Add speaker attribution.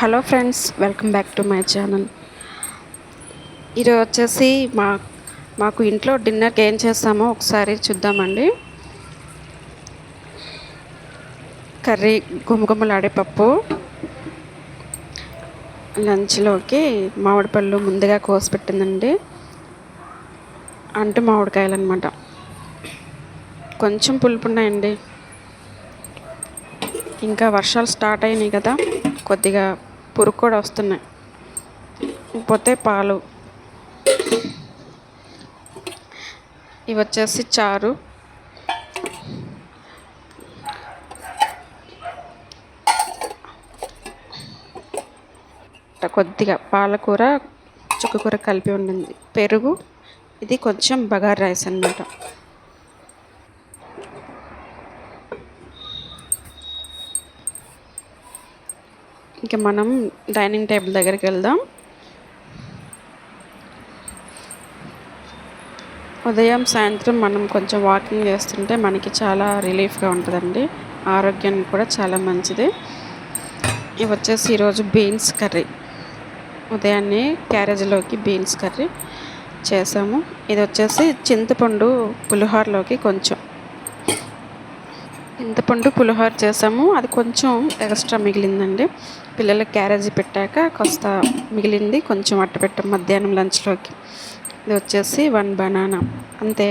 Speaker 1: Hello friends, welcome back to my channel. ఈరోజు వచ్చేసి మాకు ఇంట్లో డిన్నర్కి ఏం చేస్తామో ఒకసారి చూద్దామండి. కర్రీ గుమగుమలాడే పప్పు, లంచ్లోకి మామిడి పళ్ళు ముందుగా కోసి పెట్టిందండి. అంటు మామిడికాయలు అనమాట. కొంచెం పులుపు ఉన్నాయండి. ఇంకా వర్షాలు స్టార్ట్ అయినాయి కదా, కొద్దిగా పురుగు కూడా వస్తున్నాయి. పోతే పాలు, ఇవి వచ్చేసి చారు, కొద్దిగా పాలకూర చుక్కకూర కలిపి ఉండింది, పెరుగు, ఇది కొంచెం బగారా రైస్ అన్నమాట. ఇంకా మనం డైనింగ్ టేబుల్ దగ్గరికి వెళ్దాం. ఉదయం సాయంత్రం మనం కొంచెం వాకింగ్ చేస్తుంటే మనకి చాలా రిలీఫ్గా ఉంటుందండి. ఆరోగ్యానికి కూడా చాలా మంచిది. ఇవి వచ్చేసి ఈరోజు బీన్స్ కర్రీ, ఉదయాన్నే క్యారేజ్లోకి బీన్స్ కర్రీ చేసాము. ఇది వచ్చేసి చింతపండు పులిహోరలోకి కొంచెం చింతపండు పులిహోర చేసాము. అది కొంచెం ఎక్స్ట్రా మిగిలిందండి. పిల్లలకి క్యారేజీ పెట్టాక కాస్త మిగిలింది కొంచెం అట్ట పెట్టాం మధ్యాహ్నం లంచ్లోకి. ఇది వచ్చేసి 1 బనానా, అంతే.